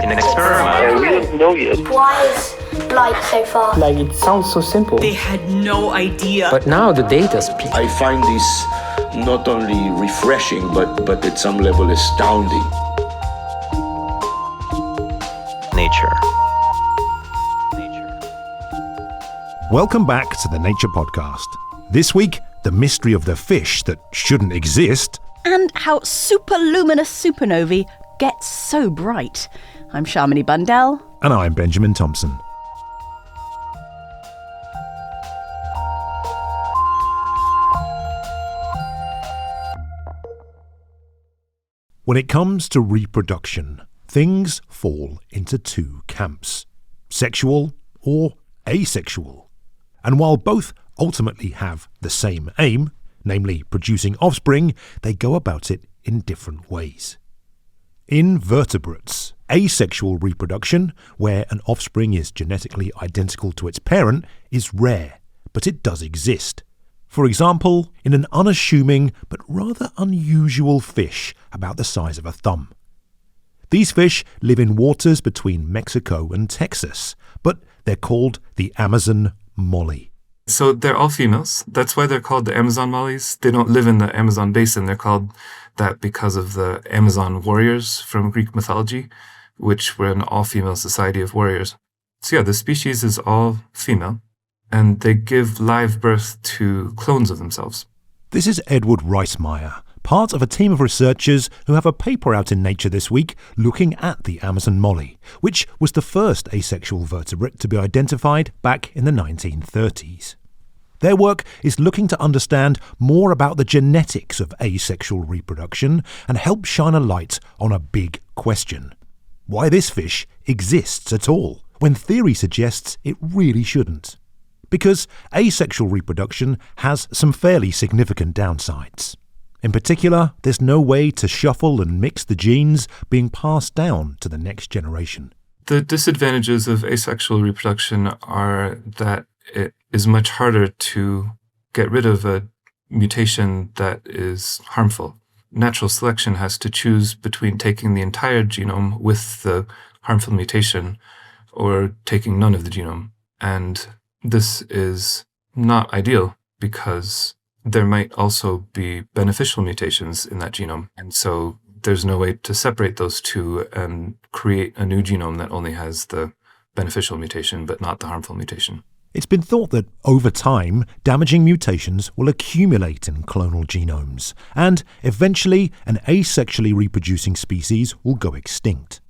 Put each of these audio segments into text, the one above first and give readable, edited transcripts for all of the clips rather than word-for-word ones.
in an experiment. We don't know yet. Why is light so far? Like, it sounds so simple. They had no idea. But now the data speaks. I find this not only refreshing, but at some level astounding. Nature. Welcome back to the Nature Podcast. This week, the mystery of the fish that shouldn't exist. And how superluminous supernovae gets so bright. I'm Shamini Bundell. And I'm Benjamin Thompson. When it comes to reproduction, things fall into two camps: sexual or asexual. And while both ultimately have the same aim, namely producing offspring, they go about it in different ways. In vertebrates, asexual reproduction, where an offspring is genetically identical to its parent, is rare, but it does exist. For example, in an unassuming but rather unusual fish about the size of a thumb. These fish live in waters between Mexico and Texas, but they're called the Amazon molly. So they're all females. That's why they're called the Amazon mollies. They don't live in the Amazon basin. They're called that because of the Amazon warriors from Greek mythology, which were an all-female society of warriors. So yeah, the species is all female, and they give live birth to clones of themselves. This is Edward Ricemeyer, part of a team of researchers who have a paper out in Nature this week looking at the Amazon molly, which was the first asexual vertebrate to be identified back in the 1930s. Their work is looking to understand more about the genetics of asexual reproduction and help shine a light on a big question: why this fish exists at all, when theory suggests it really shouldn't. Because asexual reproduction has some fairly significant downsides. In particular, there's no way to shuffle and mix the genes being passed down to the next generation. The disadvantages of asexual reproduction are that it is much harder to get rid of a mutation that is harmful. Natural selection has to choose between taking the entire genome with the harmful mutation or taking none of the genome. And this is not ideal because there might also be beneficial mutations in that genome. And so there's no way to separate those two and create a new genome that only has the beneficial mutation but not the harmful mutation. It's been thought that over time, damaging mutations will accumulate in clonal genomes, and eventually an asexually reproducing species will go extinct.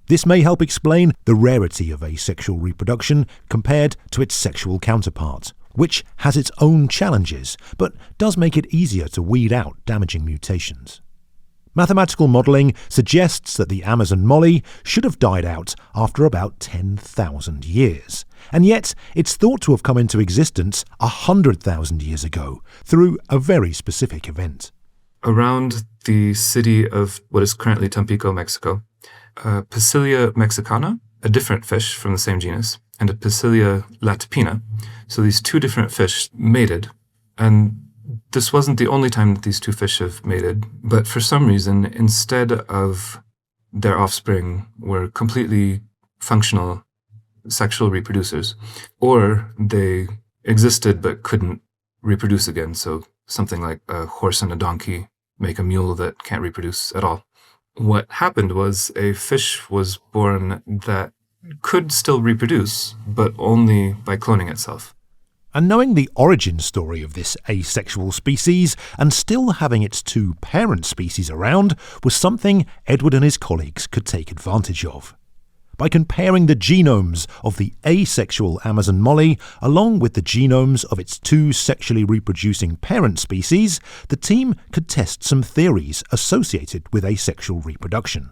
This may help explain the rarity of asexual reproduction compared to its sexual counterpart, which has its own challenges, but does make it easier to weed out damaging mutations. Mathematical modelling suggests that the Amazon molly should have died out after about 10,000 years, and yet it's thought to have come into existence 100,000 years ago through a very specific event. Around the city of what is currently Tampico, Mexico, Pasilia mexicana, a different fish from the same genus, and a Pasilia latipina. So these two different fish mated, and this wasn't the only time that these two fish have mated, but for some reason, instead of their offspring were completely functional sexual reproducers, or they existed but couldn't reproduce again, so something like a horse and a donkey make a mule that can't reproduce at all. What happened was a fish was born that could still reproduce, but only by cloning itself. And knowing the origin story of this asexual species and still having its two parent species around was something Edward and his colleagues could take advantage of. By comparing the genomes of the asexual Amazon molly along with the genomes of its two sexually reproducing parent species, the team could test some theories associated with asexual reproduction.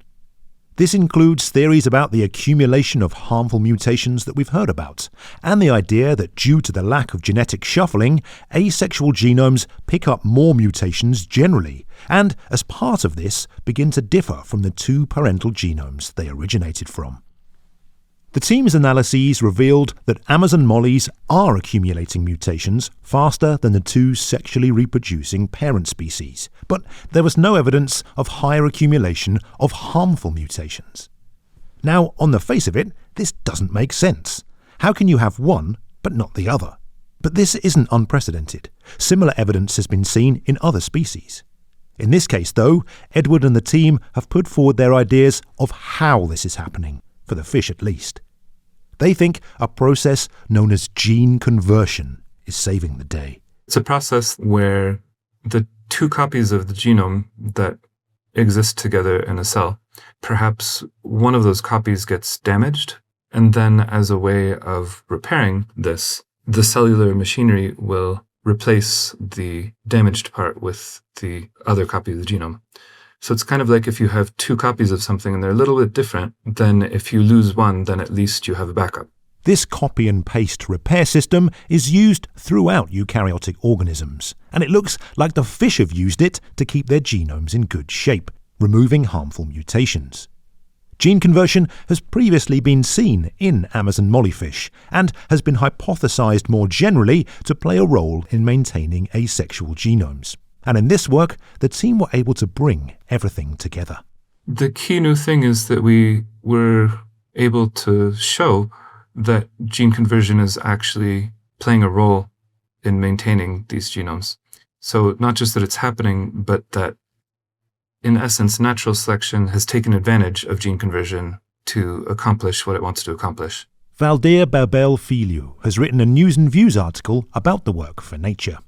This includes theories about the accumulation of harmful mutations that we've heard about, and the idea that due to the lack of genetic shuffling, asexual genomes pick up more mutations generally, and as part of this, begin to differ from the two parental genomes they originated from. The team's analyses revealed that Amazon mollies are accumulating mutations faster than the two sexually reproducing parent species, but there was no evidence of higher accumulation of harmful mutations. Now, on the face of it, this doesn't make sense. How can you have one but not the other? But this isn't unprecedented. Similar evidence has been seen in other species. In this case, though, Edward and the team have put forward their ideas of how this is happening, for the fish at least. They think a process known as gene conversion is saving the day. It's a process where the two copies of the genome that exist together in a cell, perhaps one of those copies gets damaged, and then as a way of repairing this, the cellular machinery will replace the damaged part with the other copy of the genome. So it's kind of like if you have two copies of something and they're a little bit different, then if you lose one, then at least you have a backup. This copy and paste repair system is used throughout eukaryotic organisms, and it looks like the fish have used it to keep their genomes in good shape, removing harmful mutations. Gene conversion has previously been seen in Amazon mollyfish and has been hypothesized more generally to play a role in maintaining asexual genomes. And in this work, the team were able to bring everything together. The key new thing is that we were able to show that gene conversion is actually playing a role in maintaining these genomes. So not just that it's happening, but that in essence, natural selection has taken advantage of gene conversion to accomplish what it wants to accomplish. Valdir Bebel Filho has written a News and Views article about the work for Nature.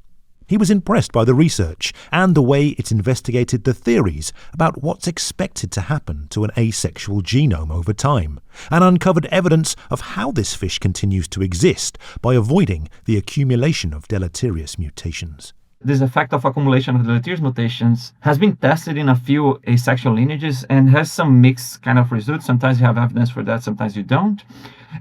He was impressed by the research and the way it investigated the theories about what's expected to happen to an asexual genome over time, and uncovered evidence of how this fish continues to exist by avoiding the accumulation of deleterious mutations. This effect of accumulation of deleterious mutations has been tested in a few asexual lineages and has some mixed kind of results. Sometimes you have evidence for that, sometimes you don't.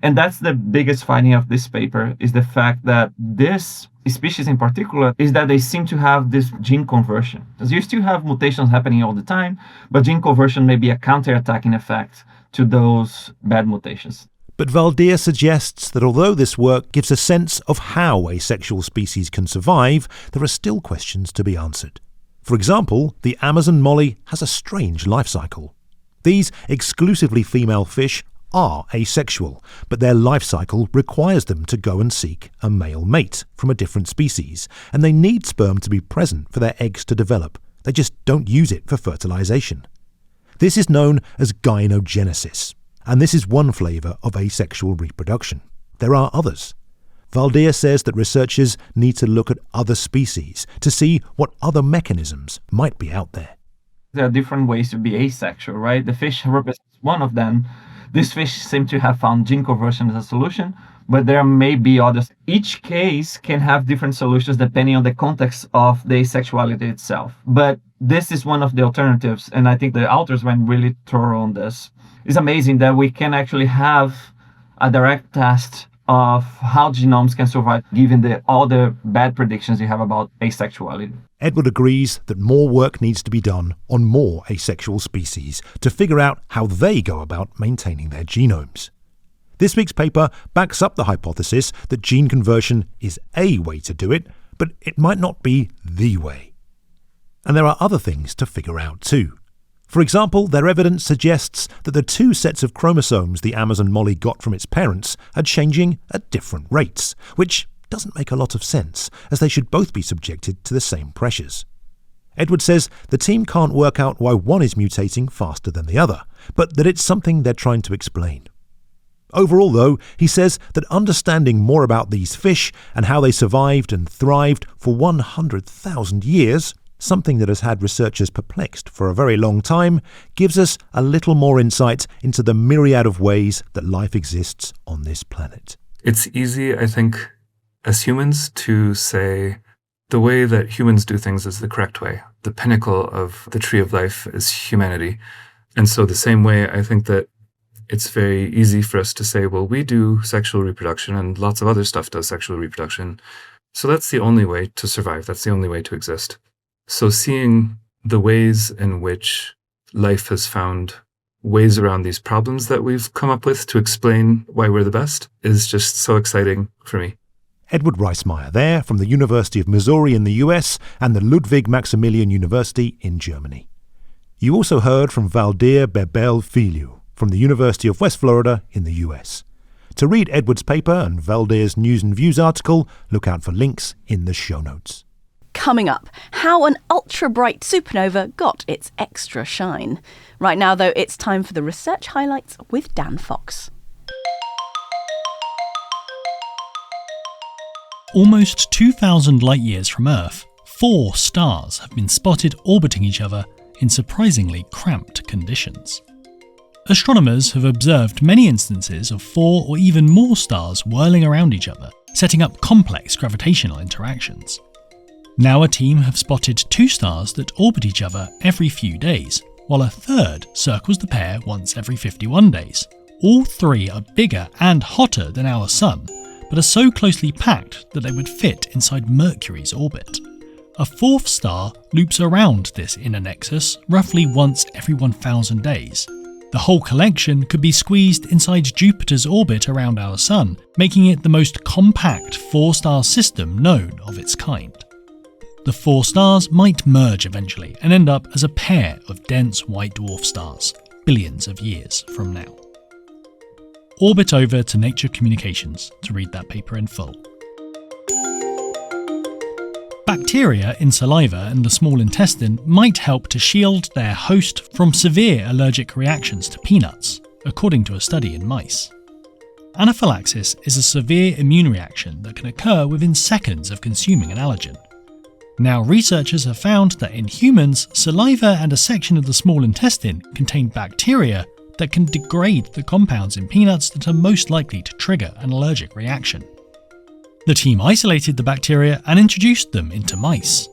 And that's the biggest finding of this paper, is the fact that this species in particular is that they seem to have this gene conversion. Because you still have mutations happening all the time, but gene conversion may be a counter-attacking effect to those bad mutations. But Valdir suggests that although this work gives a sense of how asexual species can survive, there are still questions to be answered. For example, the Amazon molly has a strange life cycle. These exclusively female fish are asexual, but their life cycle requires them to go and seek a male mate from a different species, and they need sperm to be present for their eggs to develop. They just don't use it for fertilization. This is known as gynogenesis. And this is one flavour of asexual reproduction. There are others. Valdir says that researchers need to look at other species to see what other mechanisms might be out there. There are different ways to be asexual, right? The fish represents one of them. These fish seem to have found gene conversion as a solution, but there may be others. Each case can have different solutions depending on the context of the asexuality itself. But this is one of the alternatives, and I think the authors went really thorough on this. It's amazing that we can actually have a direct test of how genomes can survive given all the bad predictions you have about asexuality. Edward agrees that more work needs to be done on more asexual species to figure out how they go about maintaining their genomes. This week's paper backs up the hypothesis that gene conversion is a way to do it, but it might not be the way. And there are other things to figure out too. For example, their evidence suggests that the two sets of chromosomes the Amazon molly got from its parents are changing at different rates, which doesn't make a lot of sense, as they should both be subjected to the same pressures. Edward says the team can't work out why one is mutating faster than the other, but that it's something they're trying to explain. Overall, though, he says that understanding more about these fish and how they survived and thrived for 100,000 years, something that has had researchers perplexed for a very long time, gives us a little more insight into the myriad of ways that life exists on this planet. It's easy, I think, as humans to say the way that humans do things is the correct way. The pinnacle of the tree of life is humanity. And so the same way, I think that it's very easy for us to say, well, we do sexual reproduction and lots of other stuff does sexual reproduction. So that's the only way to survive. That's the only way to exist. So seeing the ways in which life has found ways around these problems that we've come up with to explain why we're the best is just so exciting for me. Edward Ricemeyer there from the University of Missouri in the US and the Ludwig Maximilian University in Germany. You also heard from Valdir Bebel Filho, from the University of West Florida in the US. To read Edward's paper and Valdir's News and Views article, look out for links in the show notes. Coming up, how an ultra-bright supernova got its extra shine. Right now, though, it's time for the research highlights with Dan Fox. Almost 2,000 light-years from Earth, 4 stars have been spotted orbiting each other in surprisingly cramped conditions. Astronomers have observed many instances of 4 or even more stars whirling around each other, setting up complex gravitational interactions. Now a team have spotted 2 stars that orbit each other every few days, while a third circles the pair once every 51 days. All 3 are bigger and hotter than our Sun, but are so closely packed that they would fit inside Mercury's orbit. A 4th star loops around this inner nexus roughly once every 1,000 days. The whole collection could be squeezed inside Jupiter's orbit around our Sun, making it the most compact 4-star system known of its kind. The 4 stars might merge eventually and end up as a pair of dense white dwarf stars, billions of years from now. Orbit over to Nature Communications to read that paper in full. Bacteria in saliva and the small intestine might help to shield their host from severe allergic reactions to peanuts, according to a study in mice. Anaphylaxis is a severe immune reaction that can occur within seconds of consuming an allergen. Now, researchers have found that in humans, saliva and a section of the small intestine contain bacteria that can degrade the compounds in peanuts that are most likely to trigger an allergic reaction. The team isolated the bacteria and introduced them into mice.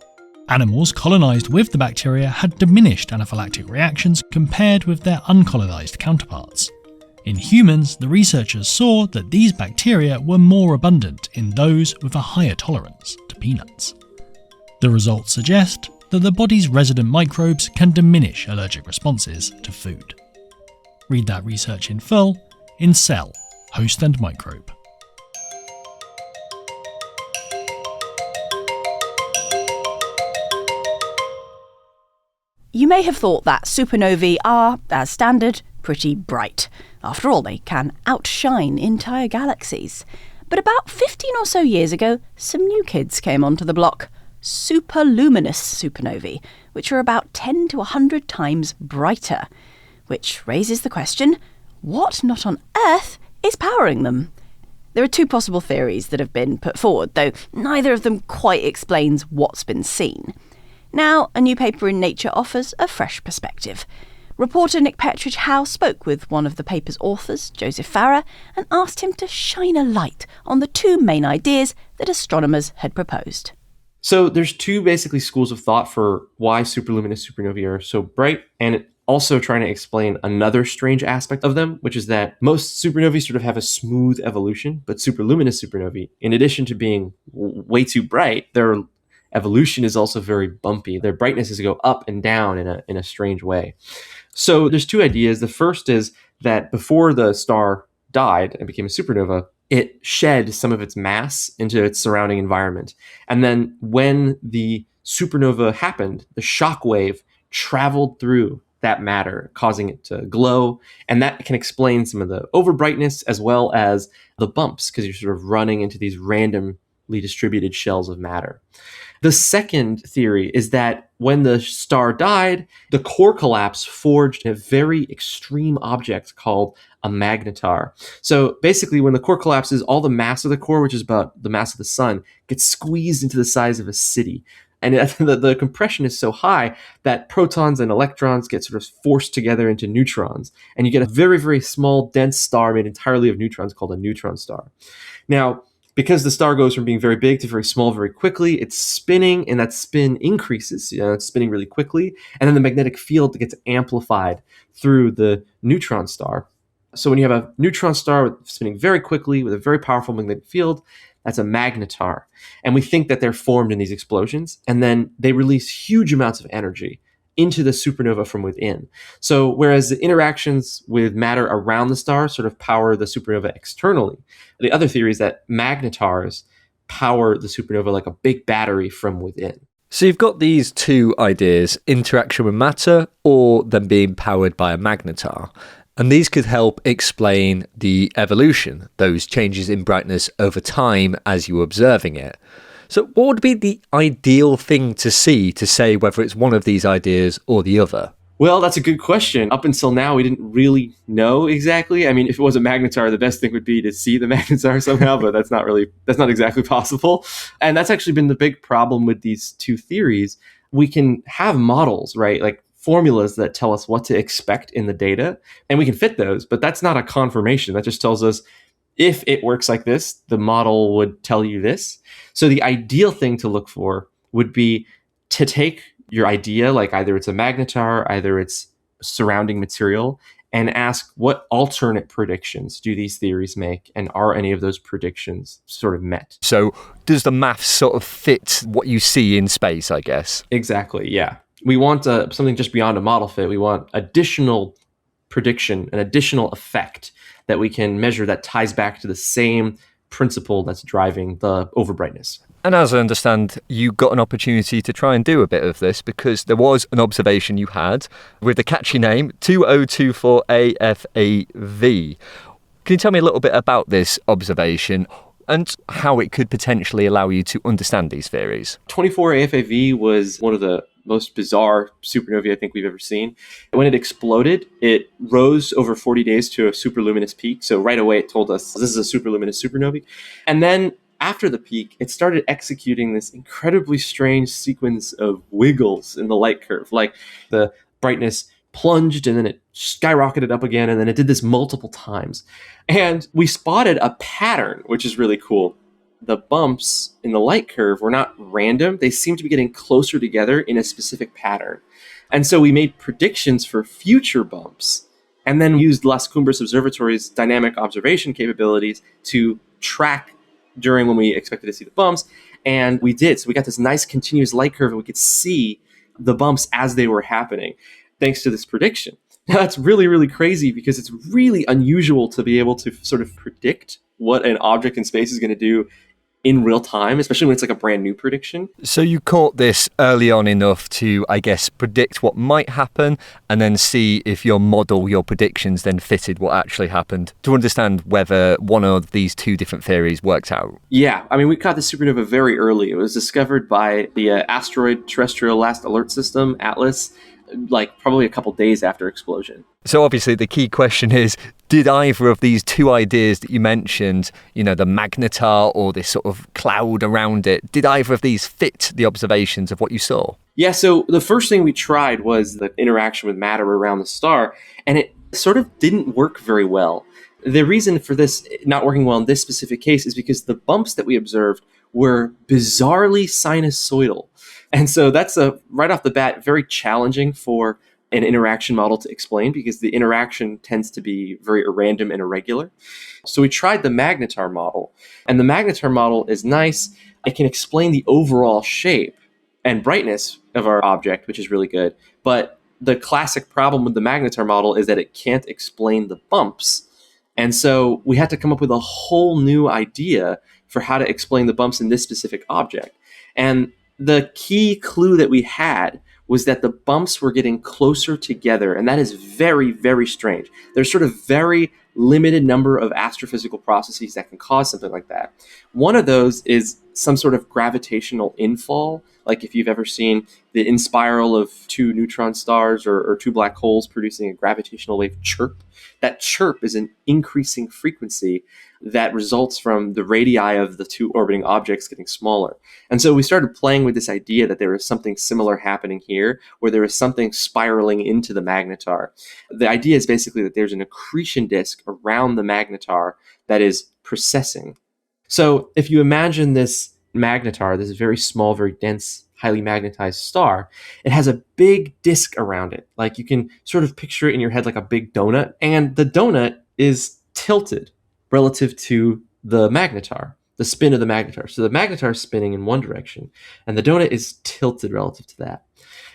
Animals colonised with the bacteria had diminished anaphylactic reactions compared with their uncolonised counterparts. In humans, the researchers saw that these bacteria were more abundant in those with a higher tolerance to peanuts. The results suggest that the body's resident microbes can diminish allergic responses to food. Read that research in full in Cell, Host and Microbe. You may have thought that supernovae are, as standard, pretty bright. After all, they can outshine entire galaxies. But about 15 or so years ago, some new kids came onto the block. Superluminous supernovae, which are about 10 to 100 times brighter. Which raises the question, what not on earth is powering them? There are 2 possible theories that have been put forward, though neither of them quite explains what's been seen. Now, a new paper in Nature offers a fresh perspective. Reporter Nick Pettridge-Howe spoke with one of the paper's authors, Joseph Farah, and asked him to shine a light on the 2 main ideas that astronomers had proposed. So there's 2 basically schools of thought for why superluminous supernovae are so bright, and also trying to explain another strange aspect of them, which is that most supernovae sort of have a smooth evolution, but superluminous supernovae, in addition to being way too bright, their evolution is also very bumpy. Their brightnesses go up and down in a strange way. So there's 2 ideas. The first is that before the star died and became a supernova, it shed some of its mass into its surrounding environment. And then when the supernova happened, the shock wave traveled through that matter, causing it to glow. And that can explain some of the overbrightness as well as the bumps, because you're sort of running into these randomly distributed shells of matter. The second theory is that when the star died, the core collapse forged a very extreme object called a magnetar. So basically, when the core collapses, all the mass of the core, which is about the mass of the sun, gets squeezed into the size of a city. And the compression is so high that protons and electrons get sort of forced together into neutrons. And you get a very, very small, dense star made entirely of neutrons called a neutron star. Now, because the star goes from being very big to very small very quickly, it's spinning, and that spin increases. It's spinning really quickly. And then the magnetic field gets amplified through the neutron star. So when you have a neutron star spinning very quickly with a very powerful magnetic field, that's a magnetar. And we think that they're formed in these explosions, and then they release huge amounts of energy into the supernova from within. So whereas the interactions with matter around the star sort of power the supernova externally, the other theory is that magnetars power the supernova like a big battery from within. So you've got these 2 ideas, interaction with matter or them being powered by a magnetar. And these could help explain the evolution, those changes in brightness over time as you were observing it. So what would be the ideal thing to see to say whether it's one of these ideas or the other? Well, that's a good question. Up until now, we didn't really know exactly. I mean, if it was a magnetar, the best thing would be to see the magnetar somehow, but that's not exactly possible. And that's actually been the big problem with these two theories. We can have models, right? Like formulas that tell us what to expect in the data, and we can fit those, but that's not a confirmation. That just tells us if it works like this, the model would tell you this. So the ideal thing to look for would be to take your idea, like either it's a magnetar, either it's surrounding material, and ask what alternate predictions do these theories make, and are any of those predictions sort of met? So does the maths sort of fit what you see in space, I guess? Exactly, yeah. We want something just beyond a model fit. We want additional prediction, an additional effect that we can measure that ties back to the same principle that's driving the overbrightness. And as I understand, you got an opportunity to try and do a bit of this because there was an observation you had with the catchy name 2024 AFAV. Can you tell me a little bit about this observation and how it could potentially allow you to understand these theories? 24 AFAV was one of the most bizarre supernovae I think we've ever seen. When it exploded, it rose over 40 days to a superluminous peak. So right away it told us this is a superluminous supernovae. And then after the peak, it started executing this incredibly strange sequence of wiggles in the light curve. Like the brightness plunged and then it skyrocketed up again, and then it did this multiple times. And we spotted a pattern, which is really cool. The bumps in the light curve were not random. They seemed to be getting closer together in a specific pattern. And so we made predictions for future bumps and then used Las Cumbres Observatory's dynamic observation capabilities to track during when we expected to see the bumps. And we did. So we got this nice continuous light curve and we could see the bumps as they were happening thanks to this prediction. Now, that's really, really crazy because it's really unusual to be able to sort of predict what an object in space is going to do in real time, especially when it's like a brand new prediction. So you caught this early on enough to, I guess, predict what might happen and then see if your model, your predictions then fitted what actually happened to understand whether one of these two different theories worked out. Yeah, I mean, we caught the supernova very early. It was discovered by the Asteroid Terrestrial Last Alert System, ATLAS, like probably a couple days after explosion. So obviously the key question is, did either of these two ideas that you mentioned, you know, the magnetar or this sort of cloud around it, did either of these fit the observations of what you saw? Yeah, so the first thing we tried was the interaction with matter around the star, and it sort of didn't work very well. The reason for this not working well in this specific case is because the bumps that we observed were bizarrely sinusoidal. And so that's right off the bat, very challenging for an interaction model to explain because the interaction tends to be very random and irregular. So we tried the magnetar model, and the magnetar model is nice. It can explain the overall shape and brightness of our object, which is really good. But the classic problem with the magnetar model is that it can't explain the bumps. And so we had to come up with a whole new idea for how to explain the bumps in this specific object. And the key clue that we had was that the bumps were getting closer together, and that is very, very strange. There's sort of very limited number of astrophysical processes that can cause something like that. One of those is some sort of gravitational infall, like if you've ever seen the in-spiral of two neutron stars or two black holes producing a gravitational wave chirp. That chirp is an increasing frequency that results from the radii of the two orbiting objects getting smaller. And so we started playing with this idea that there was something similar happening here, where there was something spiraling into the magnetar. The idea is basically that there's an accretion disk around the magnetar that is precessing. So if you imagine this magnetar, this very small, very dense, highly magnetized star, it has a big disk around it. Like you can sort of picture it in your head like a big donut, and the donut is tilted relative to the magnetar, the spin of the magnetar. So the magnetar is spinning in one direction, and the donut is tilted relative to that.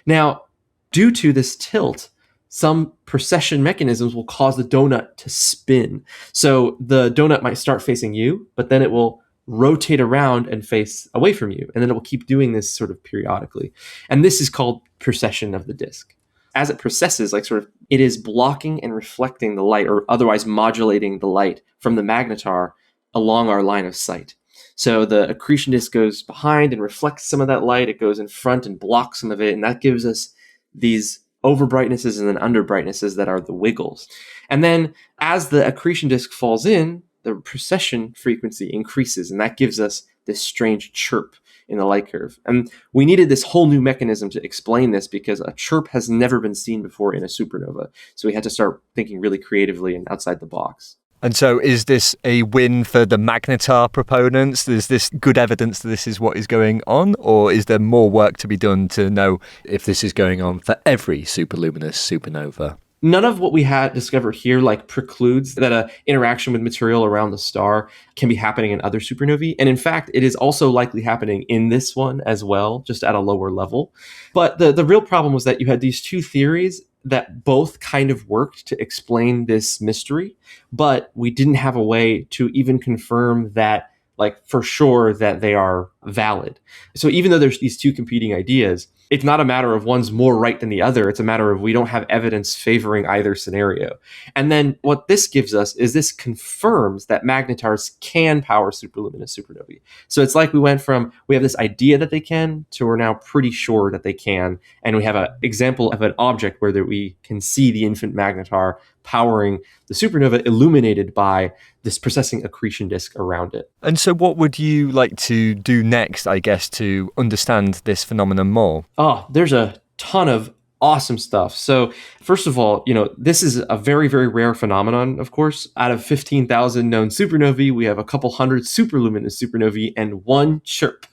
Now, due to this tilt, some precession mechanisms will cause the donut to spin. So the donut might start facing you, but then it will rotate around and face away from you. And then it will keep doing this sort of periodically. And this is called precession of the disk. as it processes, like sort of, it is blocking and reflecting the light, or otherwise modulating the light from the magnetar along our line of sight. So the accretion disk goes behind and reflects some of that light. It goes in front and blocks some of it. And that gives us these overbrightnesses and then underbrightnesses that are the wiggles. And then as the accretion disk falls in, the precession frequency increases. And that gives us this strange chirp in the light curve. And we needed this whole new mechanism to explain this because a chirp has never been seen before in a supernova. So we had to start thinking really creatively and outside the box. And so is this a win for the magnetar proponents? Is this good evidence that this is what is going on? Or is there more work to be done to know if this is going on for every superluminous supernova? None of what we had discovered here precludes that an interaction with material around the star can be happening in other supernovae. And in fact, it is also likely happening in this one as well, just at a lower level. But the real problem was that you had these two theories that both kind of worked to explain this mystery, but we didn't have a way to even confirm that, like, for sure that they are valid. So even though there's these two competing ideas, it's not a matter of one's more right than the other. It's a matter of we don't have evidence favoring either scenario. And then what this gives us is this confirms that magnetars can power superluminous supernovae. So it's like we went from, we have this idea that they can, to we're now pretty sure that they can. And we have an example of an object where we can see the infant magnetar powering the supernova illuminated by this precessing accretion disk around it. And so what would you like to do next, I guess, to understand this phenomenon more? Oh, there's a ton of awesome stuff. So first of all, this is a very, very rare phenomenon, of course. Out of 15,000 known supernovae, we have a couple hundred superluminous supernovae and one chirp.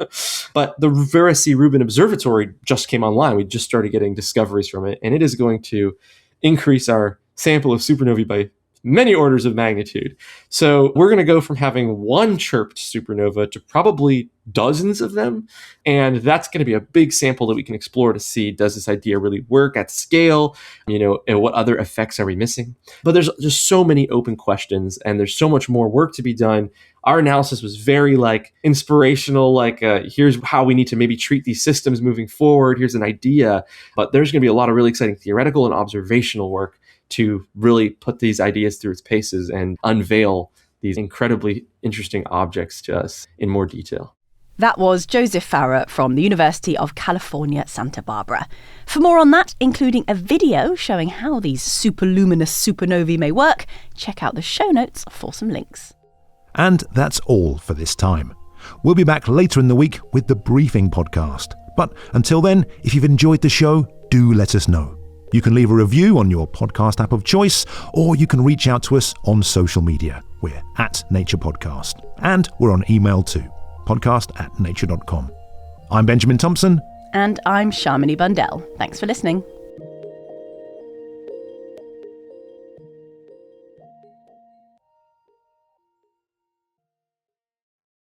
But the Vera C. Rubin Observatory just came online. We just started getting discoveries from it, and it is going to increase our sample of supernovae by many orders of magnitude. So we're going to go from having one chirped supernova to probably dozens of them. And that's going to be a big sample that we can explore to see, does this idea really work at scale? And what other effects are we missing? But there's just so many open questions, and there's so much more work to be done. Our analysis was very inspirational, here's how we need to maybe treat these systems moving forward. Here's an idea. But there's going to be a lot of really exciting theoretical and observational work to really put these ideas through its paces and unveil these incredibly interesting objects to us in more detail. That was Joseph Farah from the University of California, Santa Barbara. For more on that, including a video showing how these superluminous supernovae may work, check out the show notes for some links. And that's all for this time. We'll be back later in the week with the Briefing podcast. But until then, if you've enjoyed the show, do let us know. You can leave a review on your podcast app of choice, or you can reach out to us on social media. We're at Nature Podcast. And we're on email too, podcast@nature.com. I'm Benjamin Thompson. And I'm Shamini Bundell. Thanks for listening.